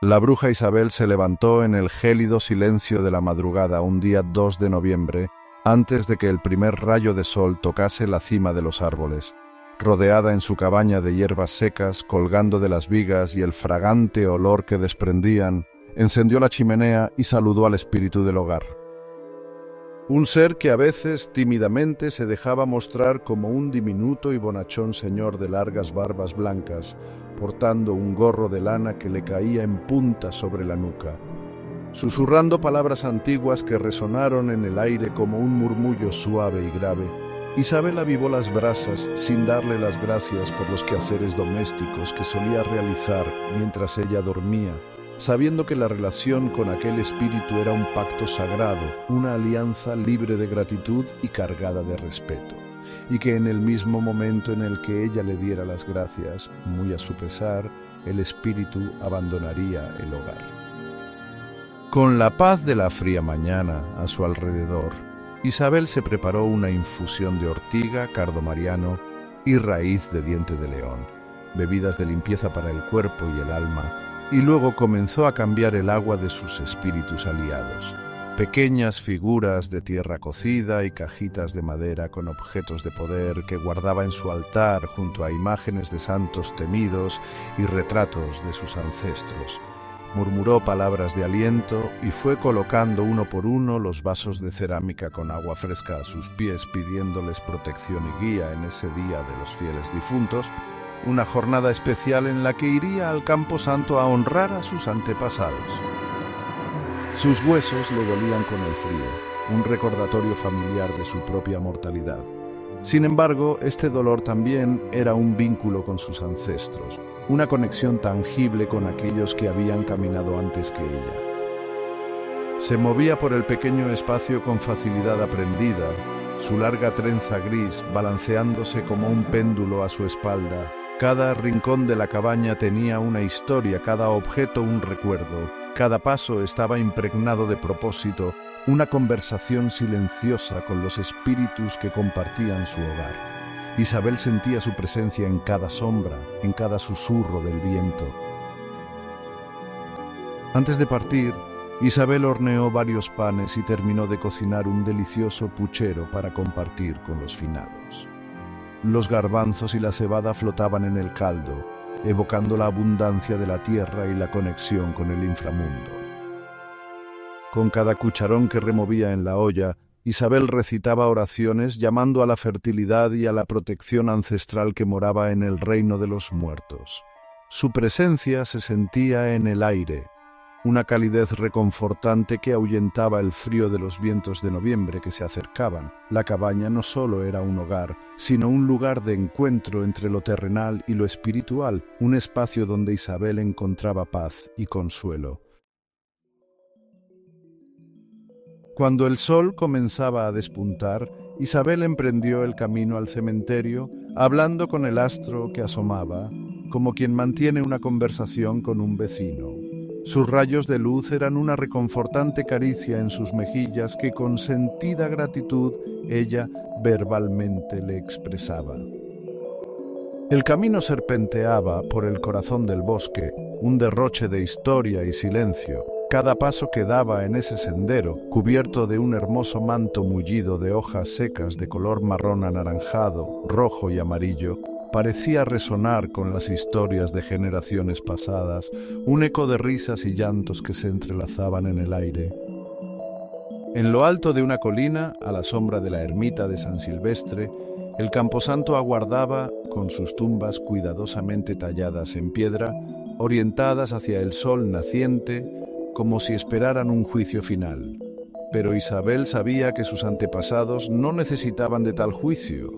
La bruja Isabel se levantó en el gélido silencio de la madrugada un día 2 de noviembre, antes de que el primer rayo de sol tocase la cima de los árboles. Rodeada en su cabaña de hierbas secas, colgando de las vigas y el fragante olor que desprendían, encendió la chimenea y saludó al espíritu del hogar. Un ser que a veces tímidamente se dejaba mostrar como un diminuto y bonachón señor de largas barbas blancas, portando un gorro de lana que le caía en punta sobre la nuca. Susurrando palabras antiguas que resonaron en el aire como un murmullo suave y grave, Isabel avivó las brasas sin darle las gracias por los quehaceres domésticos que solía realizar mientras ella dormía, sabiendo que la relación con aquel espíritu era un pacto sagrado, una alianza libre de gratitud y cargada de respeto, y que en el mismo momento en el que ella le diera las gracias, muy a su pesar, el espíritu abandonaría el hogar. Con la paz de la fría mañana a su alrededor, Isabel se preparó una infusión de ortiga, cardomariano y raíz de diente de león, bebidas de limpieza para el cuerpo y el alma, y luego comenzó a cambiar el agua de sus espíritus aliados. Pequeñas figuras de tierra cocida y cajitas de madera con objetos de poder que guardaba en su altar junto a imágenes de santos temidos y retratos de sus ancestros. Murmuró palabras de aliento y fue colocando uno por uno los vasos de cerámica con agua fresca a sus pies, pidiéndoles protección y guía en ese día de los fieles difuntos, una jornada especial en la que iría al Camposanto a honrar a sus antepasados. Sus huesos le dolían con el frío, un recordatorio familiar de su propia mortalidad. Sin embargo, este dolor también era un vínculo con sus ancestros, una conexión tangible con aquellos que habían caminado antes que ella. Se movía por el pequeño espacio con facilidad aprendida, su larga trenza gris balanceándose como un péndulo a su espalda. Cada rincón de la cabaña tenía una historia, cada objeto un recuerdo, cada paso estaba impregnado de propósito, una conversación silenciosa con los espíritus que compartían su hogar. Isabel sentía su presencia en cada sombra, en cada susurro del viento. Antes de partir, Isabel horneó varios panes y terminó de cocinar un delicioso puchero para compartir con los finados. Los garbanzos y la cebada flotaban en el caldo, evocando la abundancia de la tierra y la conexión con el inframundo. Con cada cucharón que removía en la olla, Isabel recitaba oraciones llamando a la fertilidad y a la protección ancestral que moraba en el reino de los muertos. Su presencia se sentía en el aire, una calidez reconfortante que ahuyentaba el frío de los vientos de noviembre que se acercaban. La cabaña no solo era un hogar, sino un lugar de encuentro entre lo terrenal y lo espiritual, un espacio donde Isabel encontraba paz y consuelo. Cuando el sol comenzaba a despuntar, Isabel emprendió el camino al cementerio, hablando con el astro que asomaba, como quien mantiene una conversación con un vecino. Sus rayos de luz eran una reconfortante caricia en sus mejillas que con sentida gratitud ella verbalmente le expresaba. El camino serpenteaba por el corazón del bosque, un derroche de historia y silencio. Cada paso que daba en ese sendero, cubierto de un hermoso manto mullido de hojas secas de color marrón anaranjado, rojo y amarillo, parecía resonar con las historias de generaciones pasadas, un eco de risas y llantos que se entrelazaban en el aire. En lo alto de una colina, a la sombra de la ermita de San Silvestre, el camposanto aguardaba, con sus tumbas cuidadosamente talladas en piedra, orientadas hacia el sol naciente, como si esperaran un juicio final. Pero Isabel sabía que sus antepasados no necesitaban de tal juicio.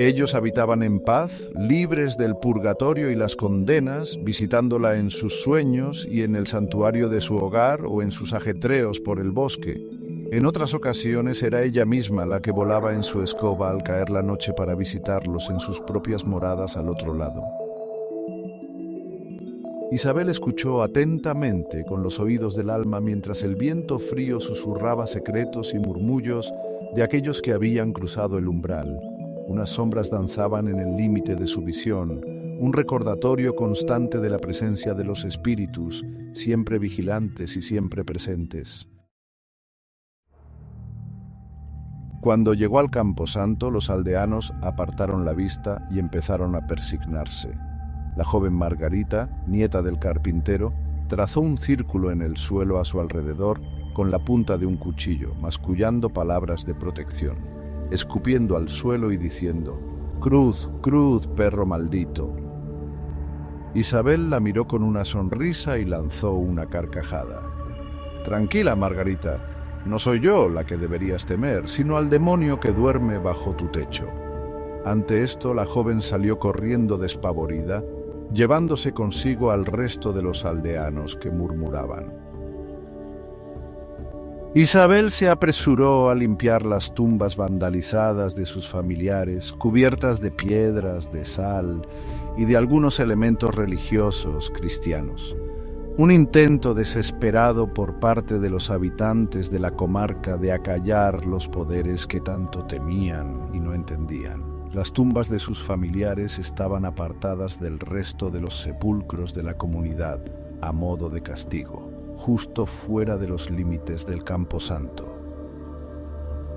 Ellos habitaban en paz, libres del purgatorio y las condenas, visitándola en sus sueños y en el santuario de su hogar o en sus ajetreos por el bosque. En otras ocasiones era ella misma la que volaba en su escoba al caer la noche para visitarlos en sus propias moradas al otro lado. Isabel escuchó atentamente con los oídos del alma mientras el viento frío susurraba secretos y murmullos de aquellos que habían cruzado el umbral. Unas sombras danzaban en el límite de su visión, un recordatorio constante de la presencia de los espíritus, siempre vigilantes y siempre presentes. Cuando llegó al camposanto, los aldeanos apartaron la vista y empezaron a persignarse. La joven Margarita, nieta del carpintero, trazó un círculo en el suelo a su alrededor con la punta de un cuchillo, mascullando palabras de protección, escupiendo al suelo y diciendo: «Cruz, cruz, perro maldito». Isabel la miró con una sonrisa y lanzó una carcajada. «Tranquila, Margarita, no soy yo la que deberías temer, sino al demonio que duerme bajo tu techo». Ante esto, la joven salió corriendo despavorida, llevándose consigo al resto de los aldeanos que murmuraban. Isabel se apresuró a limpiar las tumbas vandalizadas de sus familiares, cubiertas de piedras, de sal y de algunos elementos religiosos cristianos. Un intento desesperado por parte de los habitantes de la comarca de acallar los poderes que tanto temían y no entendían. Las tumbas de sus familiares estaban apartadas del resto de los sepulcros de la comunidad a modo de castigo, justo fuera de los límites del camposanto.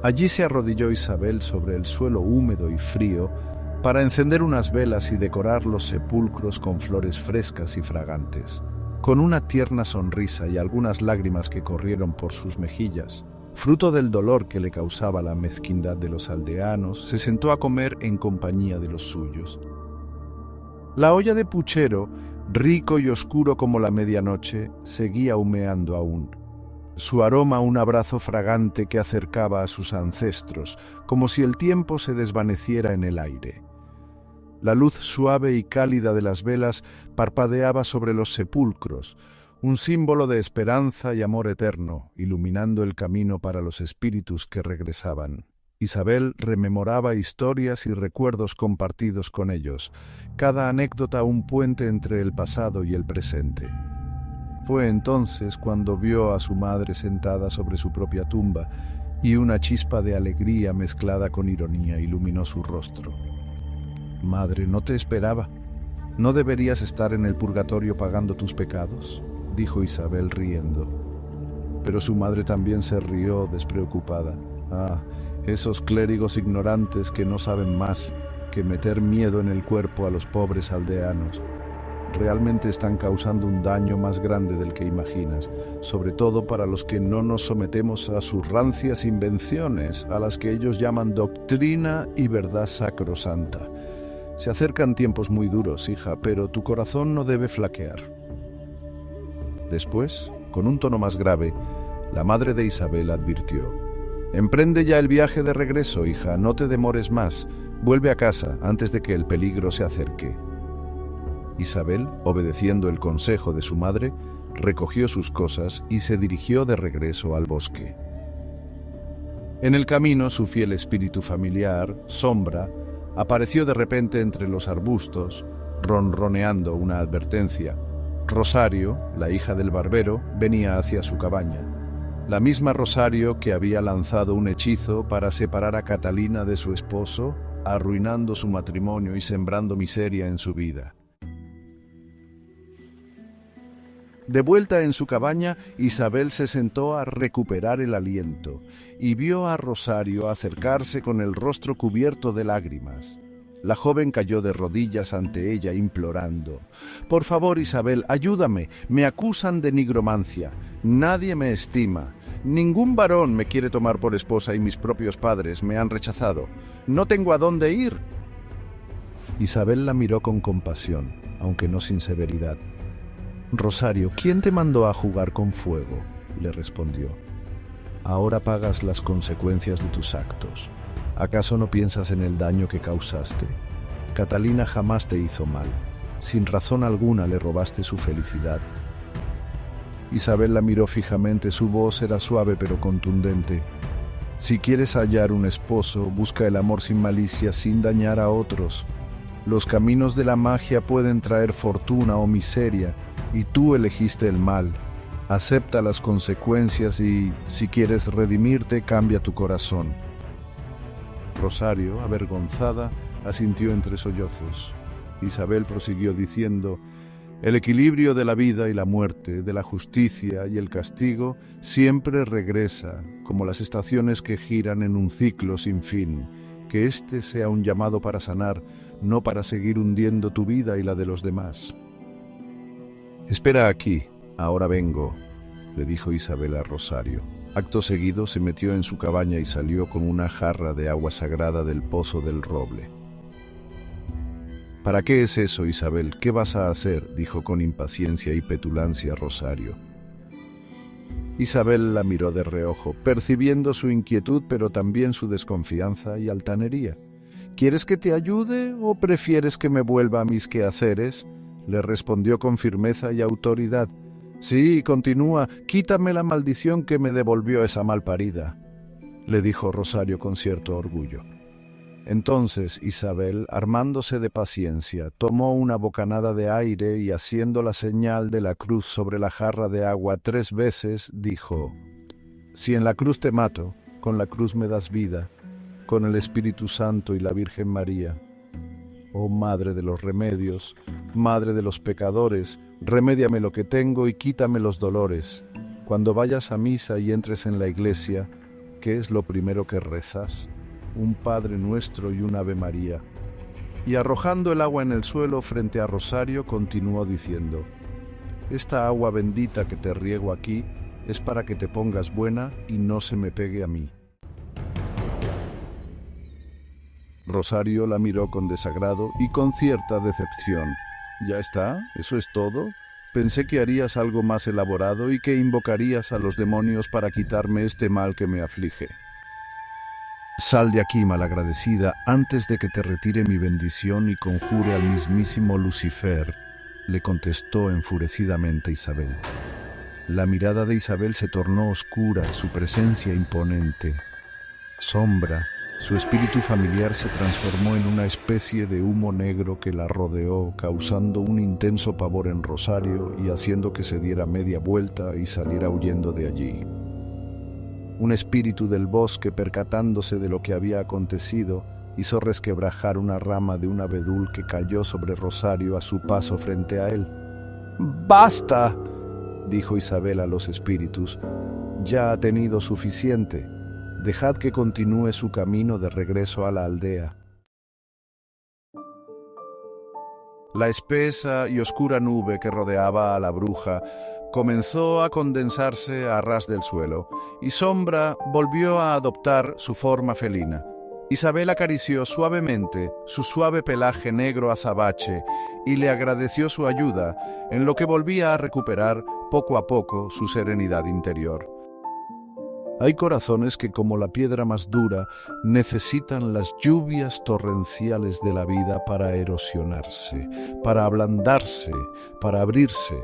Allí se arrodilló Isabel sobre el suelo húmedo y frío para encender unas velas y decorar los sepulcros con flores frescas y fragantes. Con una tierna sonrisa y algunas lágrimas que corrieron por sus mejillas, fruto del dolor que le causaba la mezquindad de los aldeanos, se sentó a comer en compañía de los suyos. La olla de puchero, rico y oscuro como la medianoche, seguía humeando aún. Su aroma un abrazo fragante que acercaba a sus ancestros, como si el tiempo se desvaneciera en el aire. La luz suave y cálida de las velas parpadeaba sobre los sepulcros, un símbolo de esperanza y amor eterno, iluminando el camino para los espíritus que regresaban. Isabel rememoraba historias y recuerdos compartidos con ellos, cada anécdota un puente entre el pasado y el presente. Fue entonces cuando vio a su madre sentada sobre su propia tumba y una chispa de alegría mezclada con ironía iluminó su rostro. «Madre, no te esperaba. ¿No deberías estar en el purgatorio pagando tus pecados?», dijo Isabel riendo. Pero su madre también se rió despreocupada. «Ah, esos clérigos ignorantes que no saben más que meter miedo en el cuerpo a los pobres aldeanos. Realmente están causando un daño más grande del que imaginas, sobre todo para los que no nos sometemos a sus rancias invenciones, a las que ellos llaman doctrina y verdad sacrosanta. Se acercan tiempos muy duros, hija, pero tu corazón no debe flaquear». Después, con un tono más grave, la madre de Isabel advirtió: «Emprende ya el viaje de regreso, hija, no te demores más. Vuelve a casa antes de que el peligro se acerque». Isabel, obedeciendo el consejo de su madre, recogió sus cosas y se dirigió de regreso al bosque. En el camino, su fiel espíritu familiar, Sombra, apareció de repente entre los arbustos, ronroneando una advertencia. Rosario, la hija del barbero, venía hacia su cabaña. La misma Rosario que había lanzado un hechizo para separar a Catalina de su esposo, arruinando su matrimonio y sembrando miseria en su vida. De vuelta en su cabaña, Isabel se sentó a recuperar el aliento y vio a Rosario acercarse con el rostro cubierto de lágrimas. La joven cayó de rodillas ante ella implorando: «Por favor, Isabel, ayúdame, me acusan de nigromancia, nadie me estima, ningún varón me quiere tomar por esposa y mis propios padres me han rechazado, no tengo a dónde ir». Isabel la miró con compasión, aunque no sin severidad. «Rosario, ¿quién te mandó a jugar con fuego?», le respondió. «Ahora pagas las consecuencias de tus actos. ¿Acaso no piensas en el daño que causaste? Catalina jamás te hizo mal. Sin razón alguna le robaste su felicidad». Isabel la miró fijamente, su voz era suave pero contundente. «Si quieres hallar un esposo, busca el amor sin malicia, sin dañar a otros. Los caminos de la magia pueden traer fortuna o miseria, y tú elegiste el mal. Acepta las consecuencias y, si quieres redimirte, cambia tu corazón». Rosario, avergonzada, asintió entre sollozos. Isabel prosiguió diciendo: el equilibrio de la vida y la muerte, de la justicia y el castigo, siempre regresa, como las estaciones que giran en un ciclo sin fin. Que este sea un llamado para sanar, no para seguir hundiendo tu vida y la de los demás. Espera aquí, ahora vengo, le dijo Isabel a Rosario. Acto seguido se metió en su cabaña y salió con una jarra de agua sagrada del pozo del roble. ¿Para qué es eso, Isabel? ¿Qué vas a hacer?, dijo con impaciencia y petulancia Rosario. Isabel la miró de reojo, percibiendo su inquietud pero también su desconfianza y altanería. ¿Quieres que te ayude o prefieres que me vuelva a mis quehaceres?, le respondió con firmeza y autoridad. Sí, continúa, quítame la maldición que me devolvió esa malparida, le dijo Rosario con cierto orgullo. Entonces Isabel, armándose de paciencia, tomó una bocanada de aire y haciendo la señal de la cruz sobre la jarra de agua 3 veces, dijo: si en la cruz te mato, con la cruz me das vida, con el Espíritu Santo y la Virgen María. Oh Madre de los remedios, Madre de los pecadores, remédiame lo que tengo y quítame los dolores. Cuando vayas a misa y entres en la iglesia, ¿qué es lo primero que rezas? Un Padre Nuestro y un Ave María. Y arrojando el agua en el suelo frente a Rosario, continuó diciendo: esta agua bendita que te riego aquí es para que te pongas buena y no se me pegue a mí. Rosario la miró con desagrado y con cierta decepción. ¿Ya está? ¿Eso es todo? Pensé que harías algo más elaborado y que invocarías a los demonios para quitarme este mal que me aflige. Sal de aquí, malagradecida, antes de que te retire mi bendición y conjure al mismísimo Lucifer, le contestó enfurecidamente Isabel. La mirada de Isabel se tornó oscura, su presencia imponente. Sombra, su espíritu familiar se transformó en una especie de humo negro que la rodeó, causando un intenso pavor en Rosario y haciendo que se diera media vuelta y saliera huyendo de allí. Un espíritu del bosque, percatándose de lo que había acontecido, hizo resquebrajar una rama de un abedul que cayó sobre Rosario a su paso frente a él. ¡Basta!, dijo Isabel a los espíritus. Ya ha tenido suficiente. Dejad que continúe su camino de regreso a la aldea. La espesa y oscura nube que rodeaba a la bruja comenzó a condensarse a ras del suelo, y Sombra volvió a adoptar su forma felina. Isabel acarició suavemente su suave pelaje negro azabache y le agradeció su ayuda, en lo que volvía a recuperar poco a poco su serenidad interior. Hay corazones que, como la piedra más dura, necesitan las lluvias torrenciales de la vida para erosionarse, para ablandarse, para abrirse.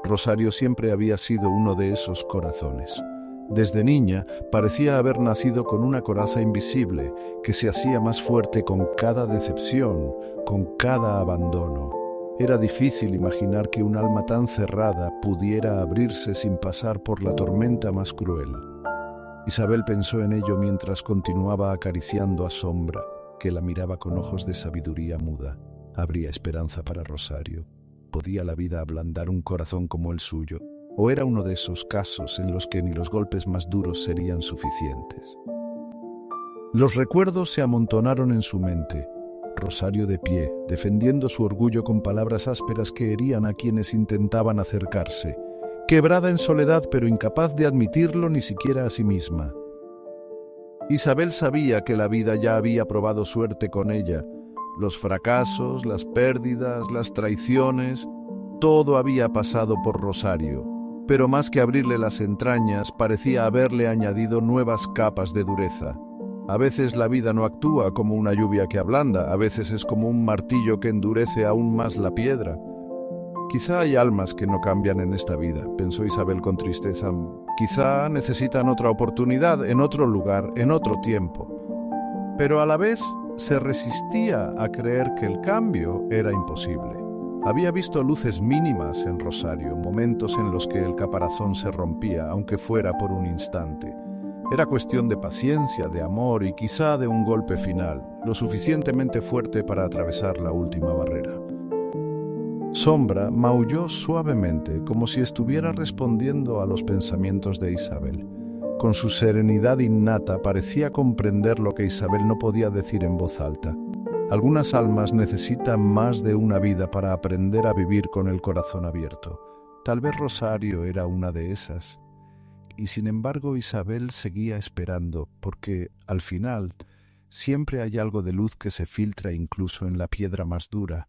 Rosario siempre había sido uno de esos corazones. Desde niña parecía haber nacido con una coraza invisible que se hacía más fuerte con cada decepción, con cada abandono. Era difícil imaginar que un alma tan cerrada pudiera abrirse sin pasar por la tormenta más cruel. Isabel pensó en ello mientras continuaba acariciando a Sombra, que la miraba con ojos de sabiduría muda. ¿Habría esperanza para Rosario? ¿Podía la vida ablandar un corazón como el suyo? ¿O era uno de esos casos en los que ni los golpes más duros serían suficientes? Los recuerdos se amontonaron en su mente. Rosario de pie, defendiendo su orgullo con palabras ásperas que herían a quienes intentaban acercarse. Quebrada en soledad, pero incapaz de admitirlo ni siquiera a sí misma. Isabel sabía que la vida ya había probado suerte con ella. Los fracasos, las pérdidas, las traiciones, todo había pasado por Rosario. Pero más que abrirle las entrañas, parecía haberle añadido nuevas capas de dureza. A veces la vida no actúa como una lluvia que ablanda, a veces es como un martillo que endurece aún más la piedra. Quizá hay almas que no cambian en esta vida, pensó Isabel con tristeza. Quizá necesitan otra oportunidad, en otro lugar, en otro tiempo. Pero a la vez se resistía a creer que el cambio era imposible. Había visto luces mínimas en Rosario, momentos en los que el caparazón se rompía, aunque fuera por un instante. Era cuestión de paciencia, de amor y quizá de un golpe final, lo suficientemente fuerte para atravesar la última barrera. Sombra maulló suavemente, como si estuviera respondiendo a los pensamientos de Isabel. Con su serenidad innata parecía comprender lo que Isabel no podía decir en voz alta. Algunas almas necesitan más de una vida para aprender a vivir con el corazón abierto. Tal vez Rosario era una de esas. Y sin embargo Isabel seguía esperando, porque, al final, siempre hay algo de luz que se filtra incluso en la piedra más dura.